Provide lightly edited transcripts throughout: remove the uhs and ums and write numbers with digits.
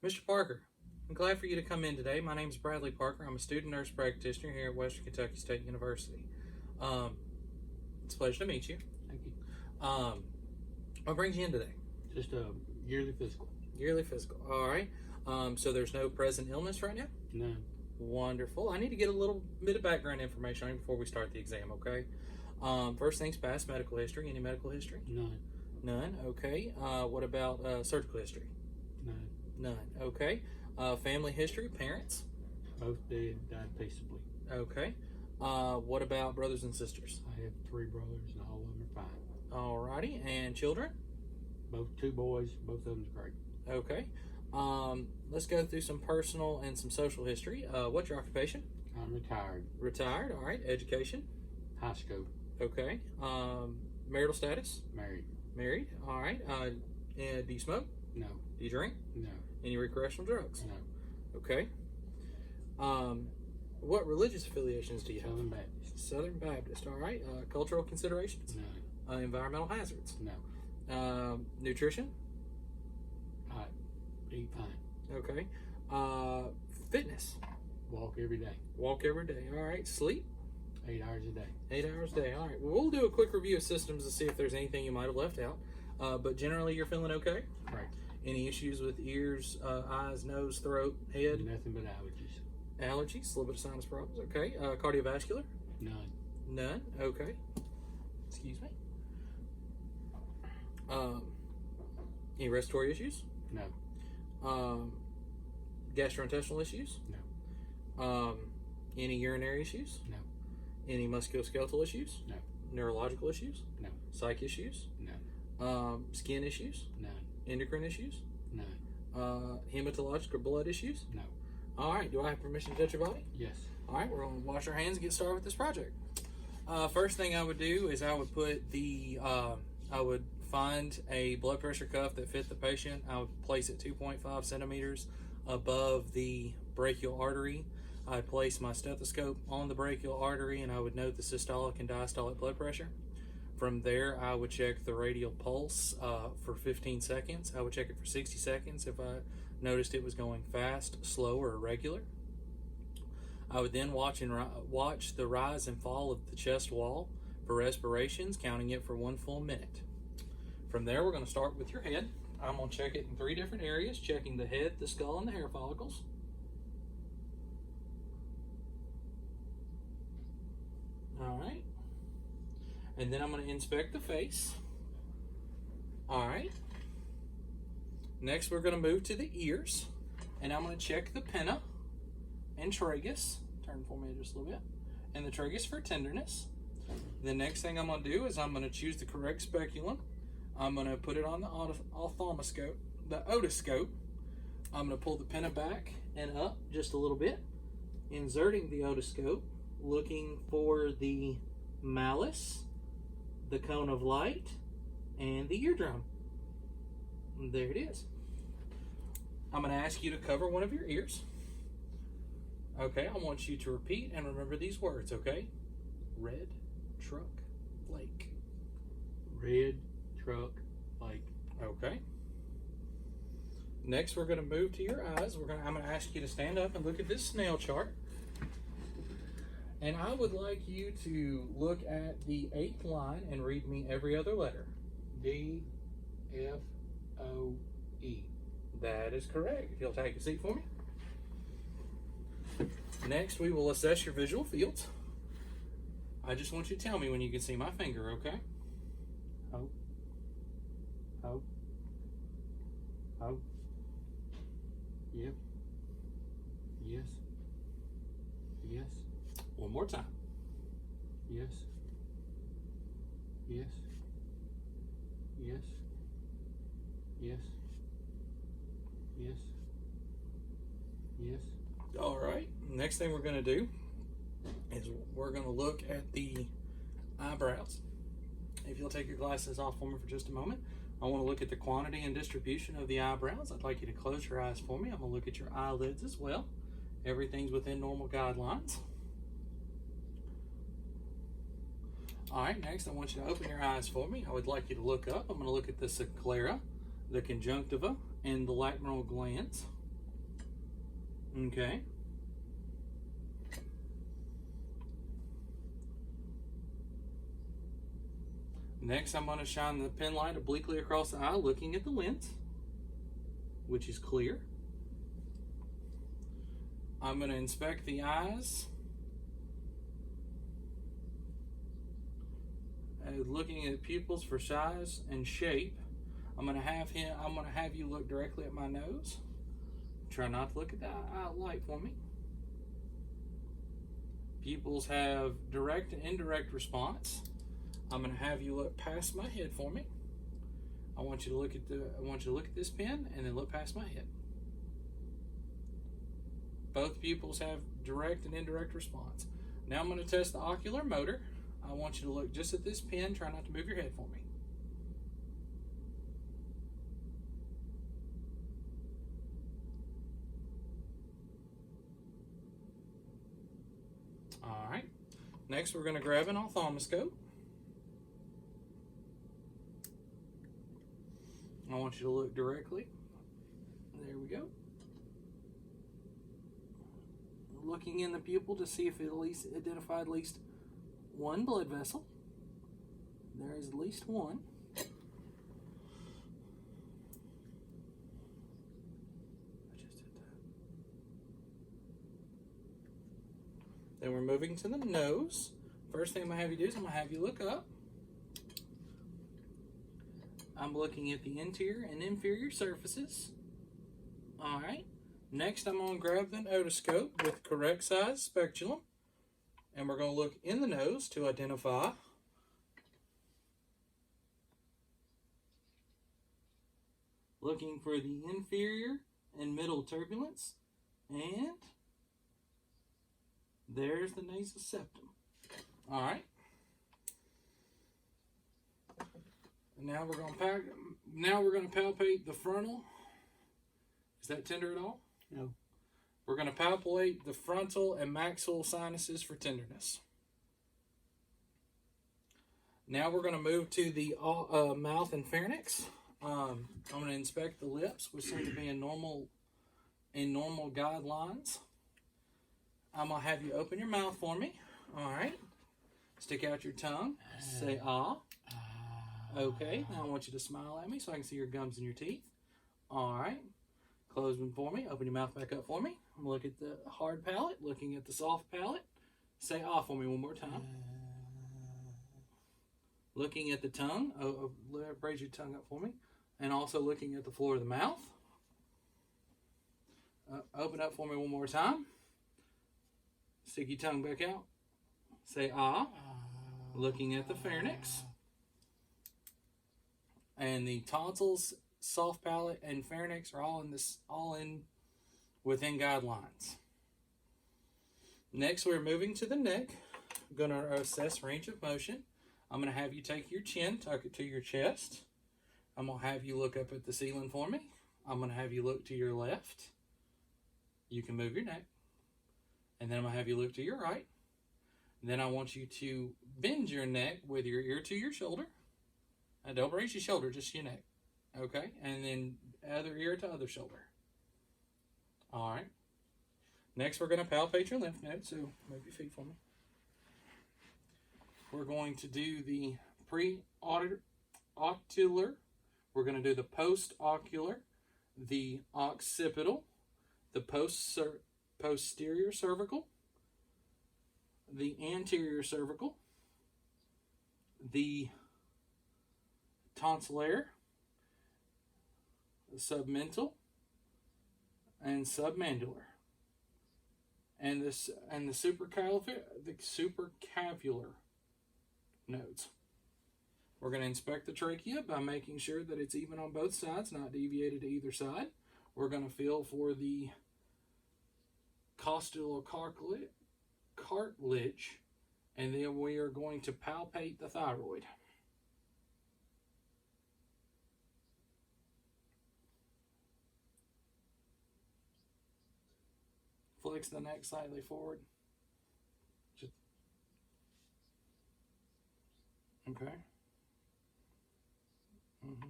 Mr. Parker, I'm glad for you to come in today. My name is Bradley Parker. I'm a student nurse practitioner here at Western Kentucky State University. Um, it's a pleasure to meet you. Thank you. What brings you in today? Just a yearly physical. Yearly physical. All right. So there's no present illness right now? None. Wonderful. I need to get a little bit of background information on you before we start the exam, okay? First things past, medical history. Any medical history? None. None. Okay. What about surgical history? None. None. Okay. Family history, parents? Both dead, died peaceably. Okay. What about brothers and sisters? I have 3 brothers and all of them are fine. Alrighty. And children? Both 2 boys, both of them's great. Okay. Let's go through some personal and some social history. What's your occupation? I'm retired. Retired. All right. Education? High school. Okay. Marital status? Married. Married. All right. And do you smoke? No. Do you drink? No. Any recreational drugs? No. Okay. What religious affiliations do you have? Southern Baptist. Southern Baptist. All right. Cultural considerations? No. Environmental hazards? No. Nutrition? I eat fine. Okay. Fitness? Walk every day. Walk every day. All right. Sleep? 8 hours a day. 8 hours a day. All right. Well, we'll do a quick review of systems to see if there's anything you might have left out. But generally, you're feeling okay? Right. Any issues with ears, eyes, nose, throat, head? Nothing but allergies. Allergies? A little bit of sinus problems. Okay. Cardiovascular? None. None. Okay. Excuse me. Any respiratory issues? No. Gastrointestinal issues? No. Any urinary issues? No. Any musculoskeletal issues? No. Neurological issues? No. Psych issues? No. Skin issues? None. Endocrine issues? None. Hematologic or blood issues? No. All right. Do I have permission to touch your body? Yes. All right. We're going to wash our hands and get started with this project. First thing I would do is I would put the, I would find a blood pressure cuff that fit the patient. I would place it 2.5 centimeters above the brachial artery. I'd place my stethoscope on the brachial artery and I would note the systolic and diastolic blood pressure. From there, I would check the radial pulse for 15 seconds. I would check it for 60 seconds if I noticed it was going fast, slow, or irregular. I would then watch the rise and fall of the chest wall for respirations, counting it for 1 full minute. From there, we're going to start with your head. I'm going to check it in 3 different areas, checking the head, the skull, and the hair follicles. All right. And then I'm going to inspect the face. All right. Next, we're going to move to the ears. And I'm going to check the pinna and tragus. Turn for me just a little bit. And the tragus for tenderness. The next thing I'm going to do is I'm going to choose the correct speculum. I'm going to put it on the ophthalmoscope, the otoscope. I'm going to pull the pinna back and up just a little bit, inserting the otoscope, looking for the malleus, the cone of light, and the eardrum. There it is. I'm going to ask you to cover one of your ears. Okay, I want you to repeat and remember these words, okay? Red truck lake. Red truck lake. Okay. Next, we're going to move to your eyes. I'm going to ask you to stand up and look at this snail chart. And I would like you to look at the 8th line and read me every other letter. D F O E. That is correct. If you'll take a seat for me. Next, we will assess your visual fields. I just want you to tell me when you can see my finger, okay? Hope. Hope. Hope. Yep. Yes. Yes. One more time. Yes. Yes. Yes. Yes. Yes. Yes. All right. Next thing we're going to do is we're going to look at the eyebrows. If you'll take your glasses off for me for just a moment, I want to look at the quantity and distribution of the eyebrows. I'd like you to close your eyes for me. I'm going to look at your eyelids as well. Everything's within normal guidelines. All right, next I want you to open your eyes for me. I would like you to look up. I'm going to look at the sclera, the conjunctiva, and the lacrimal glands. Okay. Next, I'm going to shine the pen light obliquely across the eye, looking at the lens, which is clear. I'm going to inspect the eyes, looking at pupils for size and shape. I'm going to have you look directly at my nose. Try not to look at the eye light for me. Pupils have direct and indirect response. I'm going to have you look past my head for me. I want you to look at this pen and then look past my head. Both pupils have direct and indirect response. Now I'm going to test the ocular motor. I want you to look just at this pen. Try not to move your head for me. All right. Next, we're going to grab an ophthalmoscope. I want you to look directly. There we go. Looking in the pupil to see if it at least identified at least one blood vessel. There is at least one. Then we're moving to the nose. First thing I'm going to have you do is I'm going to have you look up. I'm looking at the interior and inferior surfaces. All right. Next, I'm going to grab the otoscope with correct size speculum, and we're going to look in the nose to identify looking for the inferior and middle turbulence, and there's the nasal septum. All right. Now we're going to palpate the frontal. Is that tender at all? No. We're going to palpate the frontal and maxillary sinuses for tenderness. Now we're going to move to the mouth and pharynx. I'm going to inspect the lips, which seem to be in normal guidelines. I'm going to have you open your mouth for me. All right. Stick out your tongue. Say ah. Okay. Now I want you to smile at me so I can see your gums and your teeth. All right. Close them for me. Open your mouth back up for me. Look at the hard palate. Looking at the soft palate. Say ah for me one more time. Looking at the tongue. Raise your tongue up for me. And also looking at the floor of the mouth. Open up for me one more time. Stick your tongue back out. Say ah. Looking at the pharynx. And the tonsils, soft palate, and pharynx are all within guidelines. Next, we're moving to the neck. I'm going to assess range of motion. I'm going to have you take your chin, tuck it to your chest. I'm going to have you look up at the ceiling for me. I'm going to have you look to your left. You can move your neck. And then I'm going to have you look to your right. And then I want you to bend your neck with your ear to your shoulder. And don't raise your shoulder, just your neck. Okay? And then other ear to other shoulder. All right. Next, we're going to palpate your lymph nodes. So move your feet for me. We're going to do the pre-ocular. We're going to do the post-ocular, the occipital, the posterior cervical, the anterior cervical, the tonsillar, the submental, and submandibular, and the supracavular nodes. We're going to inspect the trachea by making sure that it's even on both sides, not deviated to either side. We're going to feel for the costal cartilage, and then we are going to palpate the thyroid. Flex the neck slightly forward. Okay. Mm-hmm.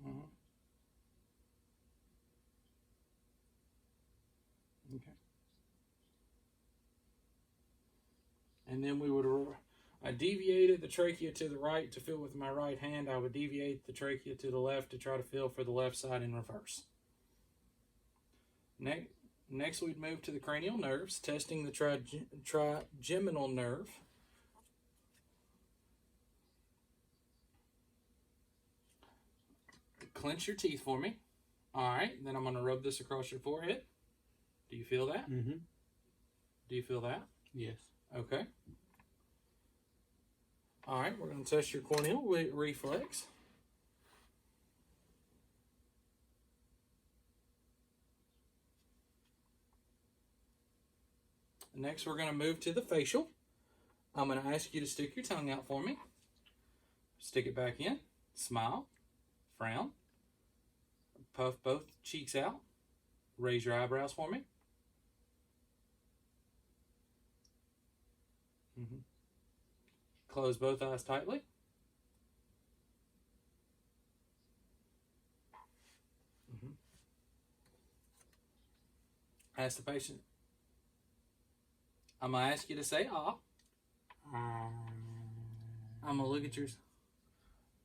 Mm-hmm. And then I deviated the trachea to the right to feel with my right hand. I would deviate the trachea to the left to try to feel for the left side in reverse. Next we'd move to the cranial nerves, testing the trigeminal nerve. Clench your teeth for me. All right, then I'm going to rub this across your forehead. Do you feel that? Mm-hmm. Do you feel that? Yes. Okay. All right, we're going to test your corneal reflex. Next, we're going to move to the facial. I'm going to ask you to stick your tongue out for me. Stick it back in. Smile. Frown. Puff both cheeks out. Raise your eyebrows for me. Close both eyes tightly. Ask the patient. I'm going to ask you to say ah. I'm going to look at yours.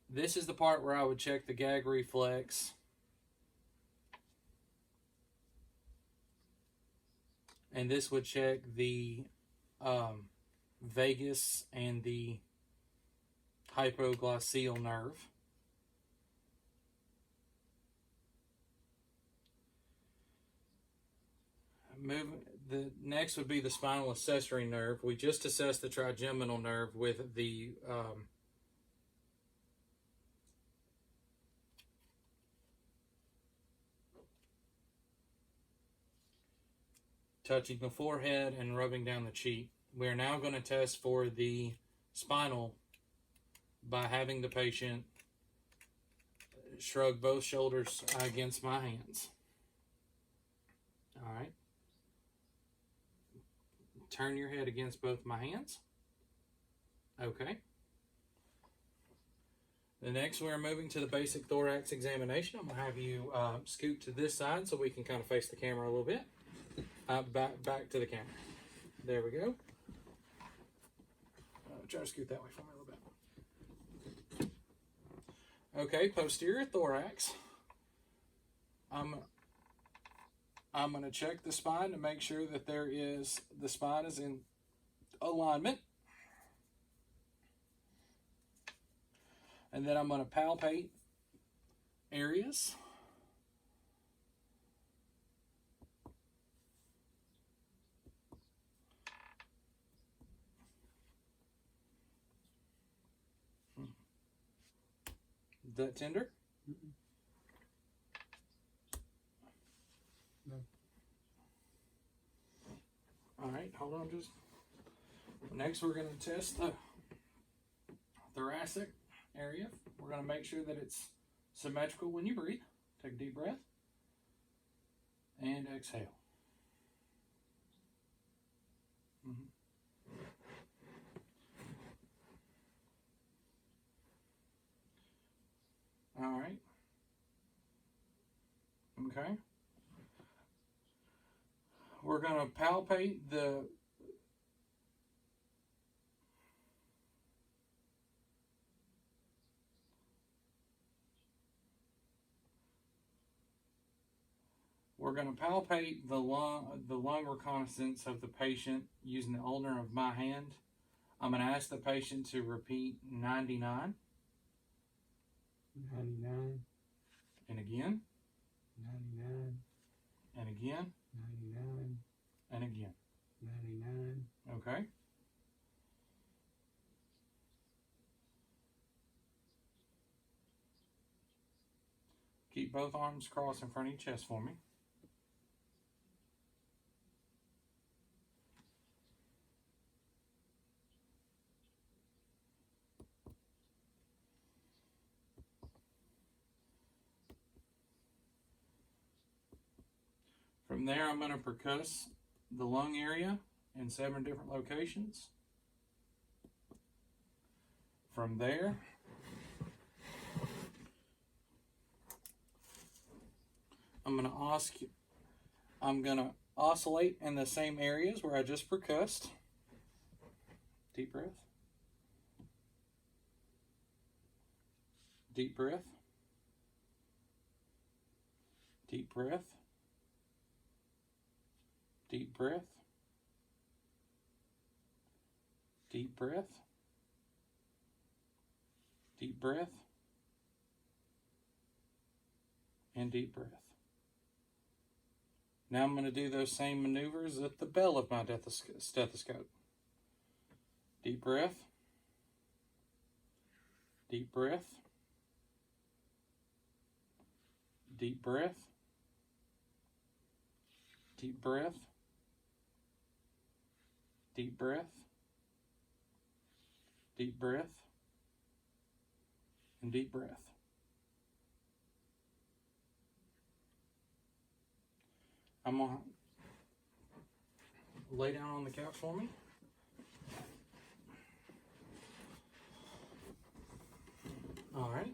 This is the part where I would check the gag reflex. And this would check the vagus and the hypoglossal nerve. The next would be the spinal accessory nerve. We just assessed the trigeminal nerve with the touching the forehead and rubbing down the cheek. We are now going to test for the spinal by having the patient shrug both shoulders against my hands. All right. Turn your head against both my hands. Okay. The next, we're moving to the basic thorax examination. I'm going to have you scoot to this side so we can kind of face the camera a little bit. Back to the camera. There we go. Try to scoot that way for me a little bit. Okay, posterior thorax. I'm going to check the spine to make sure that the spine is in alignment. And then I'm going to palpate areas. Is that tender? Mm-mm. No. All right, hold on just. Next, we're going to test the thoracic area. We're going to make sure that it's symmetrical when you breathe. Take a deep breath and exhale. All right. Okay. We're going to palpate the lung reconnaissance of the patient using the ulnar of my hand. I'm going to ask the patient to repeat 99. 99. And again. 99. And again. 99. And again. 99. Okay. Keep both arms crossed in front of your chest for me. From there, I'm going to percuss the lung area in 7 different locations. From there, I'm going to oscillate in the same areas where I just percussed. Deep breath. Deep breath. Deep breath. Deep breath. Deep breath. Deep breath. And deep breath. Now I'm going to do those same maneuvers at the bell of my stethoscope. Deep breath. Deep breath. Deep breath. Deep breath. Deep breath. Deep breath. And deep breath. I'm going to lay down on the couch for me. All right.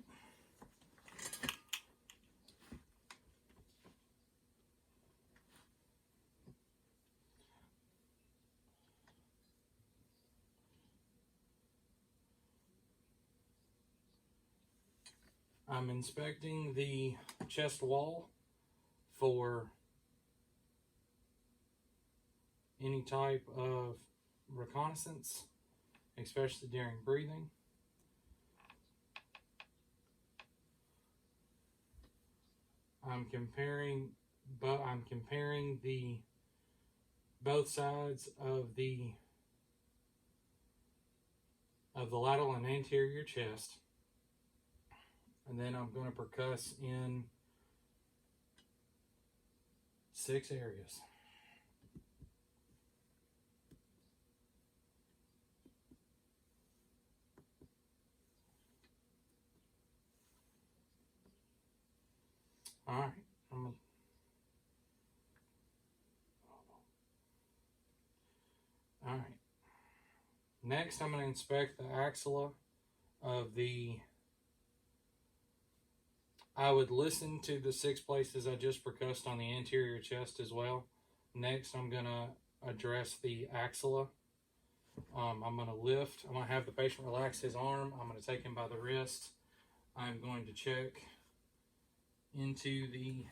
I'm inspecting the chest wall for any type of reconnaissance, especially during breathing. I'm comparing the both sides of the lateral and anterior chest, and then I'm going to percuss in 6 areas. All right, all right. Next, I'm going to inspect the axilla of the. I would listen to the 6 places I just percussed on the anterior chest as well. Next, I'm going to address the axilla. I'm going to lift. I'm going to have the patient relax his arm. I'm going to take him by the wrist. I'm going to check into the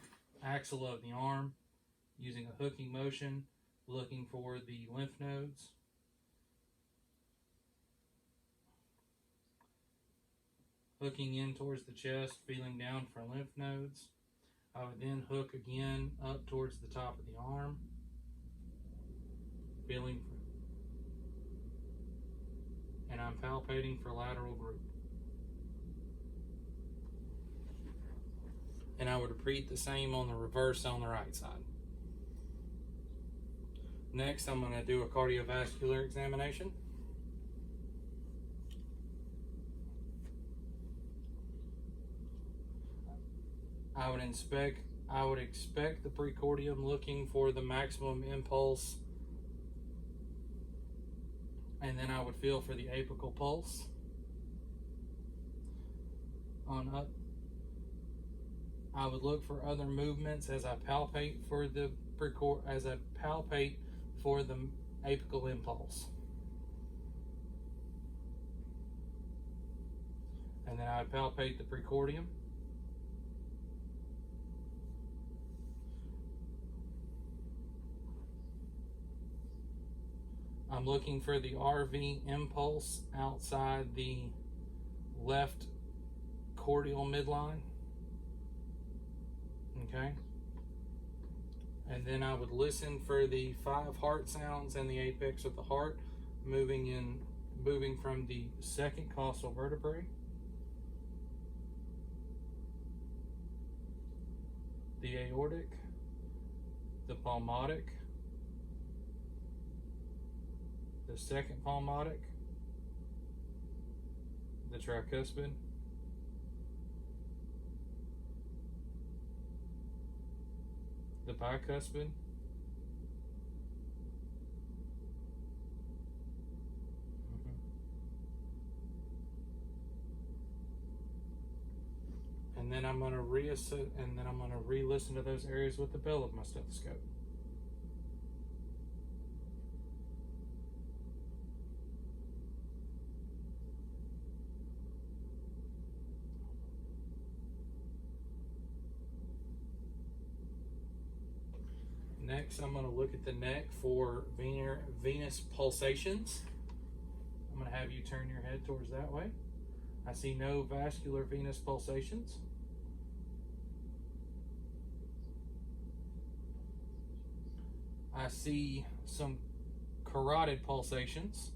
axilla of the arm using a hooking motion, looking for the lymph nodes. Hooking in towards the chest, feeling down for lymph nodes. I would then hook again up towards the top of the arm, feeling for, and I'm palpating for lateral group. And I would repeat the same on the reverse on the right side. Next, I'm going to do a cardiovascular examination. I would expect the precordium, looking for the maximum impulse, and then I would feel for the apical pulse. On up, I would look for other movements as I palpate for the apical impulse. And then I would palpate the precordium. I'm looking for the RV impulse outside the left cordial midline. Okay. And then I would listen for the 5 heart sounds and the apex of the heart moving from the second costal vertebrae, the aortic, the pulmotic, the second pulmotic, the tricuspid, the bicuspid, and then I'm going to re-listen to those areas with the bell of my stethoscope. Next, I'm going to look at the neck for venous pulsations. I'm going to have you turn your head towards that way. I see no vascular venous pulsations. I see some carotid pulsations.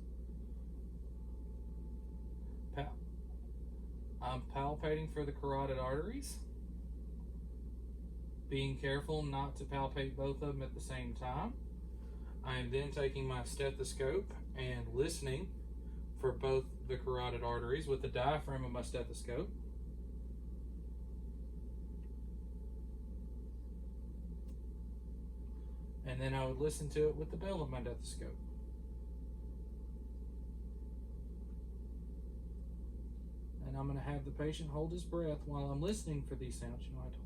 I'm palpating for the carotid arteries. Being careful not to palpate both of them at the same time. I am then taking my stethoscope and listening for both the carotid arteries with the diaphragm of my stethoscope. And then I would listen to it with the bell of my stethoscope. And I'm going to have the patient hold his breath while I'm listening for these sounds. You know, I told him.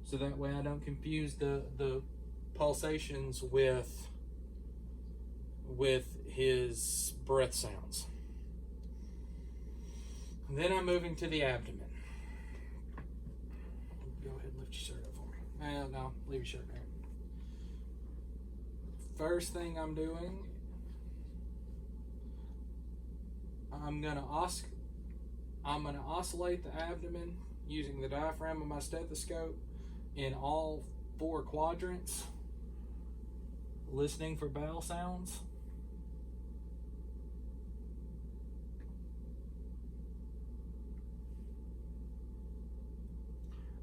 So that way I don't confuse the pulsations with his breath sounds. And then I'm moving to the abdomen. Go ahead and lift your shirt up for me. No, leave your shirt there. First thing I'm doing, I'm gonna oscillate the abdomen using the diaphragm of my stethoscope in all 4 quadrants, listening for bowel sounds.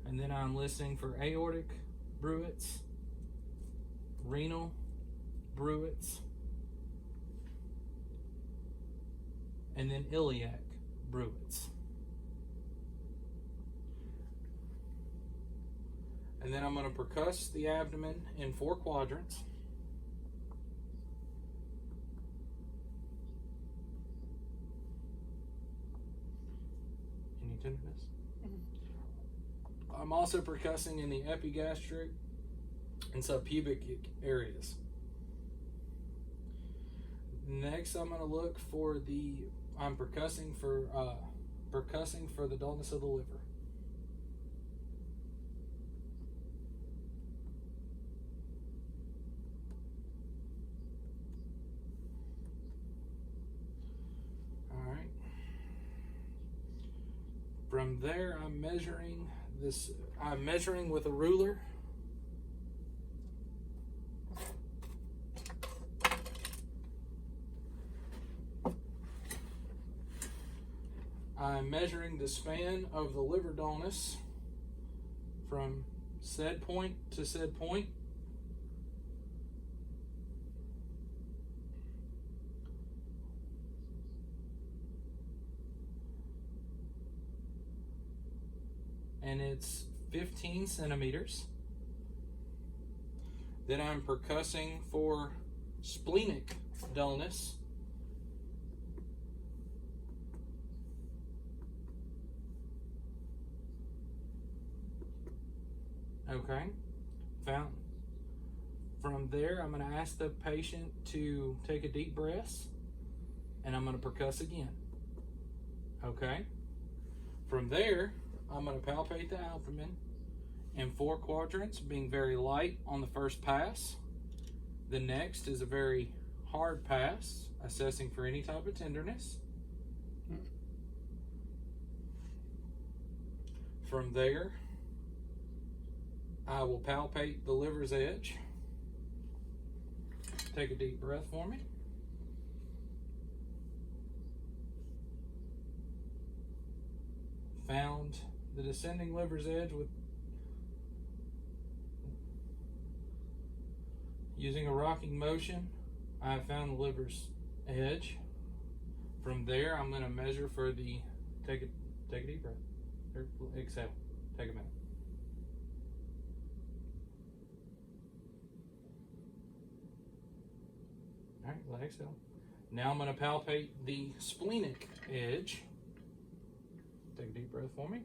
And then I'm listening for aortic bruits, renal bruits, and then iliac bruits. And then I'm going to percuss the abdomen in 4 quadrants. Any tenderness? I'm also percussing in the epigastric and subpubic areas. Next, I'm going to look for I'm percussing for the dullness of the liver. All right. From there, I'm measuring with a ruler. I'm measuring the span of the liver dullness from said point to said point. And it's 15 centimeters. Then I'm percussing for splenic dullness. Okay. From there, I'm going to ask the patient to take a deep breath, and I'm going to percuss again. Okay. From there, I'm going to palpate the abdomen in 4 quadrants, being very light on the first pass. The next is a very hard pass, assessing for any type of tenderness. From there, I will palpate the liver's edge. Take a deep breath for me. Found the descending liver's edge with using a rocking motion. I have found the liver's edge. From there, I'm going to measure for the take a deep breath. Or exhale. Take a minute. All right, let exhale. Now I'm going to palpate the splenic edge. Take a deep breath for me.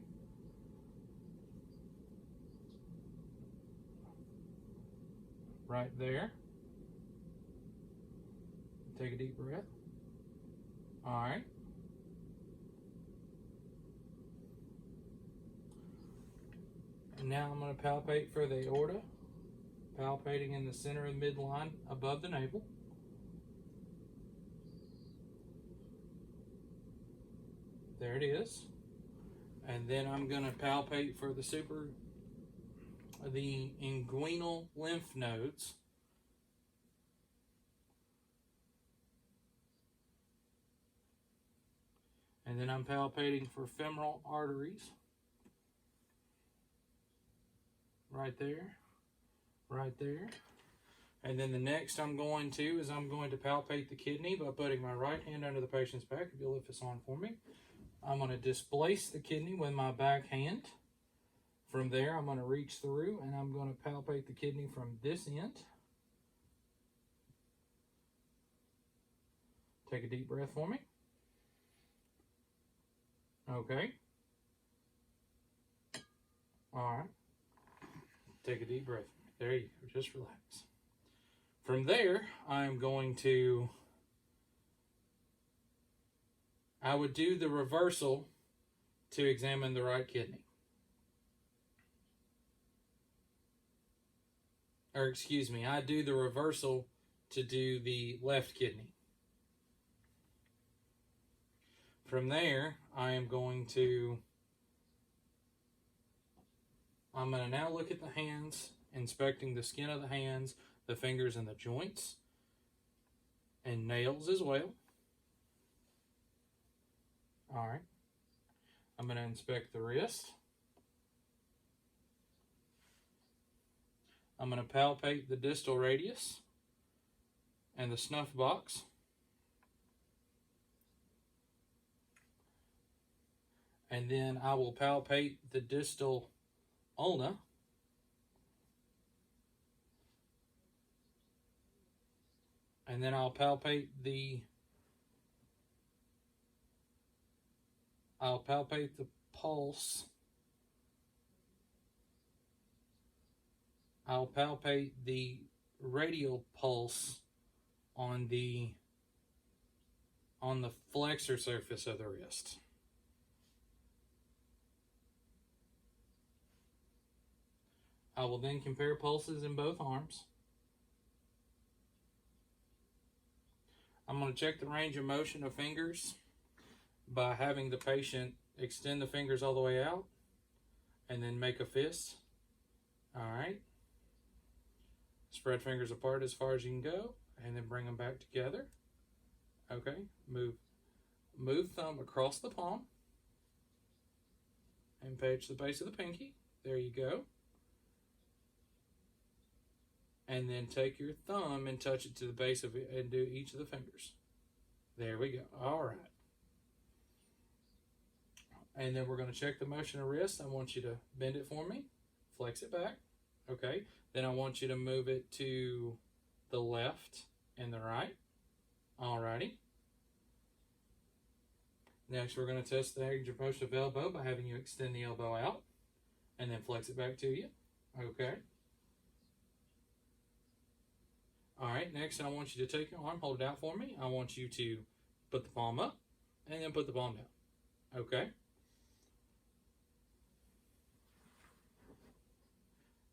Right there. Take a deep breath. All right. And now I'm going to palpate for the aorta palpating in the center of the midline above the navel. There it is. And then I'm going to palpate for the inguinal lymph nodes. And then I'm palpating for femoral arteries. Right there. Right there. And then the next I'm going to palpate the kidney by putting my right hand under the patient's back. If you'll lift this arm for me. I'm going to displace the kidney with my back hand. From there, I'm going to reach through and I'm going to palpate the kidney from this end. Take a deep breath for me. Okay. All right. Take a deep breath. There you go. Just relax. From there, I'm going to... I would do the reversal to examine the right kidney. Or excuse me, I do the reversal to do the left kidney. From there, I'm going to now look at the hands, inspecting the skin of the hands, the fingers and the joints, and nails as well. All right. I'm going to inspect the wrist. I'm going to palpate the distal radius and the snuff box. And then I will palpate the distal ulna. And then I'll palpate the pulse. I'll palpate the radial pulse on the flexor surface of the wrist. I will then compare pulses in both arms. I'm going to check the range of motion of fingers by having the patient extend the fingers all the way out and then make a fist. All right. Spread fingers apart as far as you can go and then bring them back together. Okay. Move thumb across the palm and page the base of the pinky. There you go. And then take your thumb and touch it to the base of it and do each of the fingers. There we go. All right. And then we're going to check the motion of wrist. I want you to bend it for me. Flex it back. Okay. Then I want you to move it to the left and the right. All righty. Next, we're going to test the range of motion of elbow by having you extend the elbow out and then flex it back to you. Okay. All right, next I want you to take your arm, hold it out for me. I want you to put the palm up and then put the palm down. Okay.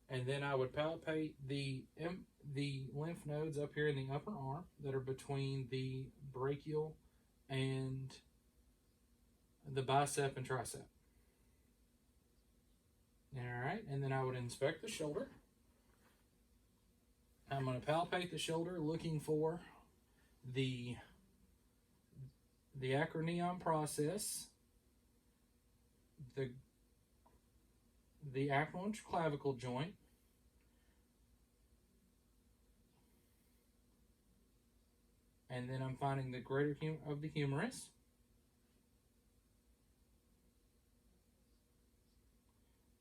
And then I would palpate the lymph nodes up here in the upper arm that are between the brachial and the bicep and tricep. All right, and then I would inspect the shoulder. I'm going to palpate the shoulder looking for the acroneum process, the acronclavicle joint, and then I'm finding the greater of the humerus,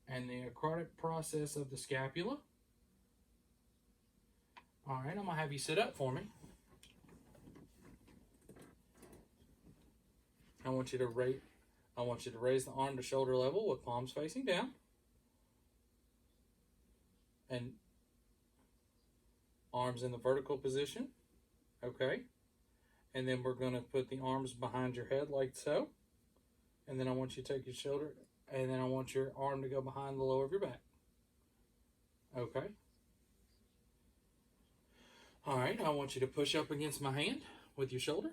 and the acrotic process of the scapula. All right, I'm going to have you sit up for me. I want you to raise the arm to shoulder level with palms facing down. And arms in the vertical position. Okay. And then we're going to put the arms behind your head like so. And then I want you to take your shoulder, and then I want your arm to go behind the lower of your back. Okay. All right, I want you to push up against my hand with your shoulder.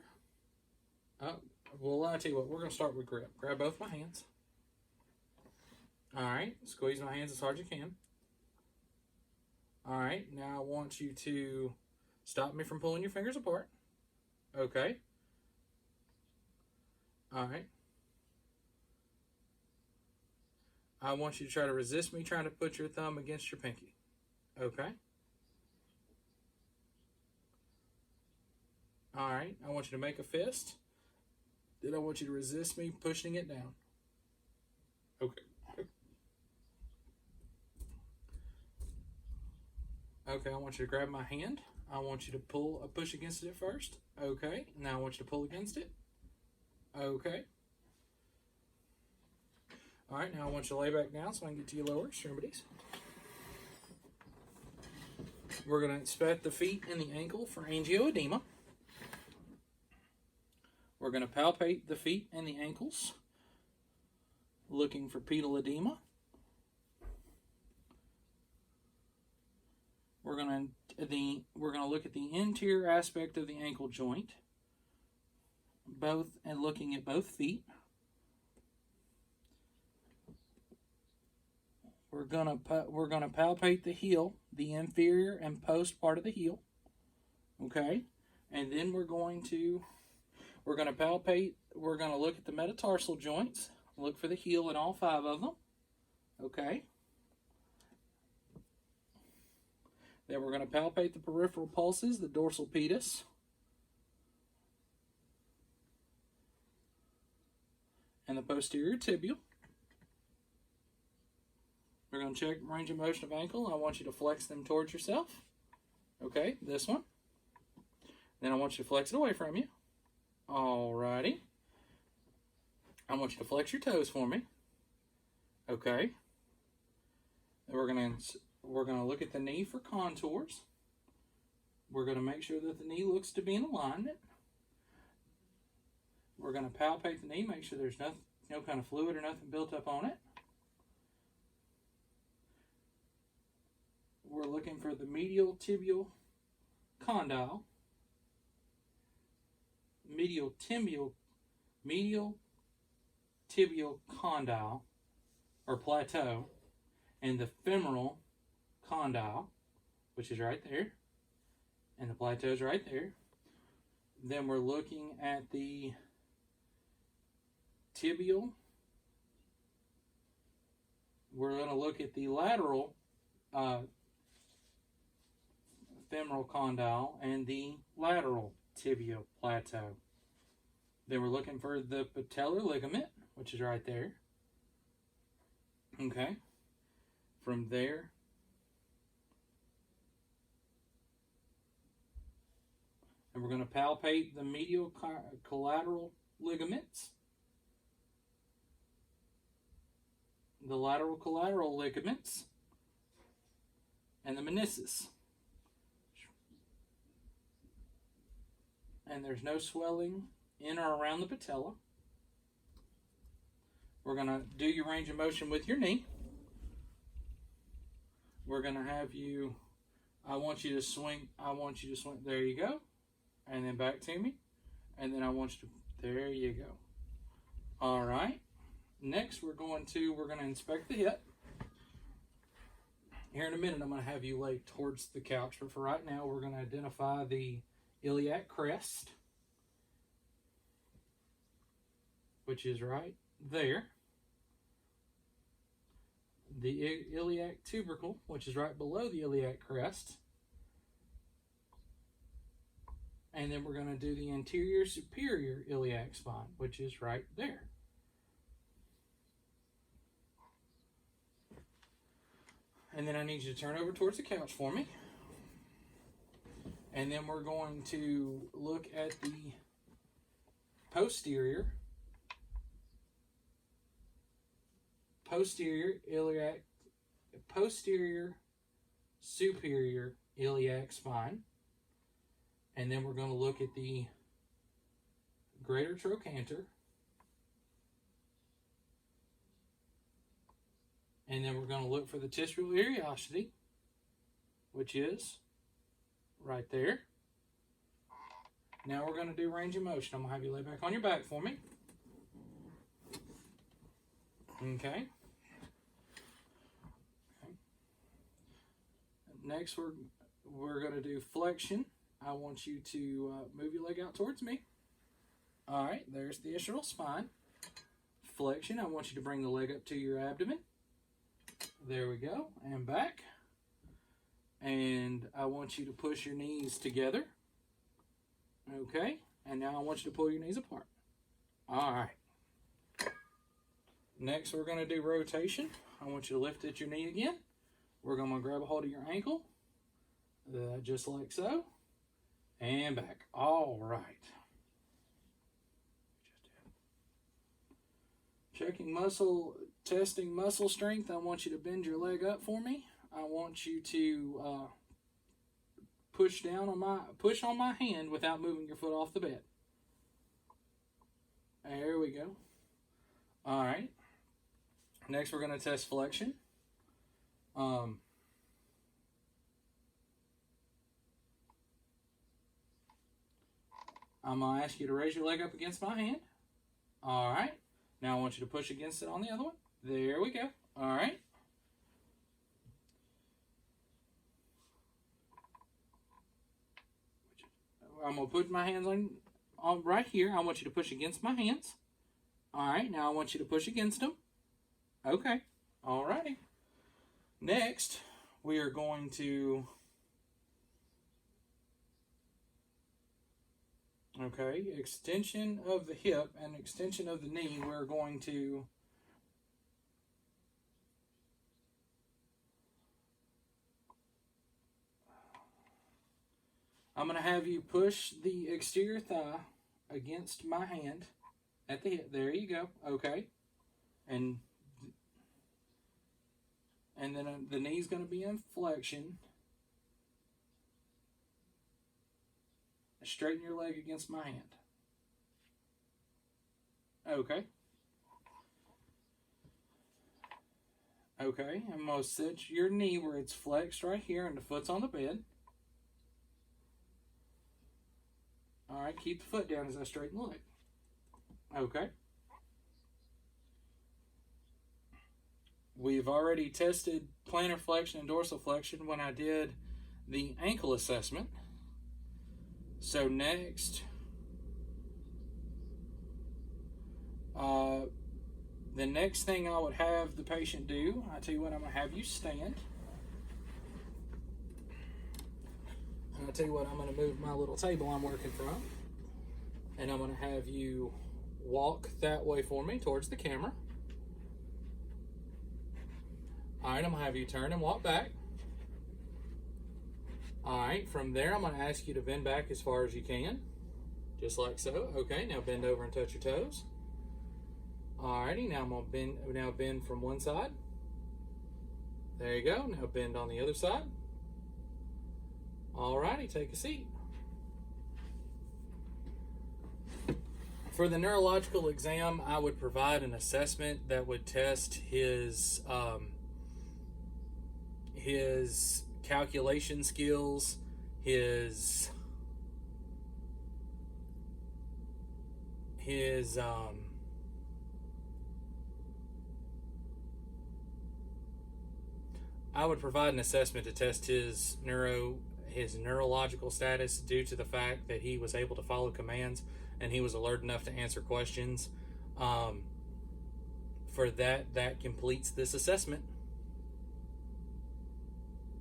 Well, I'll tell you what, we're going to start with grip. Grab both my hands. All right, squeeze my hands as hard as you can. All right, now I want you to stop me from pulling your fingers apart. Okay. All right. I want you to try to resist me trying to put your thumb against your pinky. Okay. All right, I want you to make a fist. Then I want you to resist me pushing it down. Okay. Okay, I want you to grab my hand. I want you to push against it at first. Okay, now I want you to pull against it. Okay. All right, now I want you to lay back down so I can get to your lower extremities. We're going to inspect the feet and the ankle for angioedema. We're going to palpate the feet and the ankles, looking for pedal edema. We're going to look at the interior aspect of the ankle joint, looking at both feet. We're gonna palpate the heel, the inferior and post part of the heel. Okay, and then we're gonna palpate. We're gonna look at the metatarsal joints. Look for the heel in all 5 of them. Okay. Then we're going to palpate the peripheral pulses, the dorsal pedis. And the posterior tibial. We're going to check range of motion of ankle. I want you to flex them towards yourself. Okay, this one. Then I want you to flex it away from you. Alrighty. I want you to flex your toes for me. Okay. Then we're going to look at the knee for contours. We're going to make sure that the knee looks to be in alignment. We're going to palpate the knee, make sure there's no kind of fluid or nothing built up on it. We're looking for the medial tibial condyle, medial tibial condyle or plateau, and the femoral condyle, which is right there, and the plateau is right there. Then we're looking at the tibial. We're going to look at the lateral femoral condyle and the lateral tibial plateau. Then we're looking for the patellar ligament, which is right there. Okay. From there, and we're going to palpate the medial collateral ligaments, the lateral collateral ligaments, and the meniscus. And there's no swelling in or around the patella. We're going to do your range of motion with your knee. We're going to have you, I want you to swing, there you go. And then back to me. And then I want you to, there you go. All right. Next, we're going to inspect the hip. Here in a minute, I'm going to have you lay towards the couch. But for right now, we're going to identify the iliac crest, which is right there. The iliac tubercle, which is right below the iliac crest. And then we're going to do the anterior superior iliac spine, which is right there. And then I need you to turn over towards the couch for me. And then we're going to look at the posterior superior iliac spine. And then we're going to look at the greater trochanter. And then we're going to look for the tisular iriosity, which is right there. Now we're going to do range of motion. I'm going to have you lay back on your back for me. Okay. Next, we're going to do flexion. I want you to move your leg out towards me. All right, there's the ischial spine. Flexion, I want you to bring the leg up to your abdomen. There we go, and back. And I want you to push your knees together. Okay, and now I want you to pull your knees apart. All right. Next, we're going to do rotation. I want you to lift at your knee again. We're going to grab a hold of your ankle, just like so, and back. All right. Checking muscle, testing muscle strength. I want you to bend your leg up for me. I want you to push on my hand without moving your foot off the bed. There we go. All right. Next, we're going to test flexion. I'm going to ask you to raise your leg up against my hand. All right. Now I want you to push against it on the other one. There we go. All right. I'm going to put my hands on right here. I want you to push against my hands. All right. Now I want you to push against them. Okay. All righty. Next, we are going to... Okay, extension of the hip and extension of the knee, we're going to I'm going to have you push the exterior thigh against my hand at the hip. There you go. Okay. And then the knee's going to be in flexion. Straighten your leg against my hand. Okay. Okay, I'm going to set your knee where it's flexed right here and the foot's on the bed. All right, keep the foot down as I straighten the leg. Okay. We've already tested plantar flexion and dorsal flexion when I did the ankle assessment. So next, the next thing I would have the patient do, I tell you what, I'm going to have you stand. And I'll tell you what, I'm going to move my little table I'm working from. And I'm going to have you walk that way for me towards the camera. All right, I'm going to have you turn and walk back. All right, from there, I'm going to ask you to bend back as far as you can, just like so. Okay, now bend over and touch your toes. All righty, now I'm going to bend from one side. There you go. Now bend on the other side. All righty, take a seat. For the neurological exam, I would provide an assessment that would test his calculation skills, I would provide an assessment to test his neurological status due to the fact that he was able to follow commands and he was alert enough to answer questions. For that completes this assessment.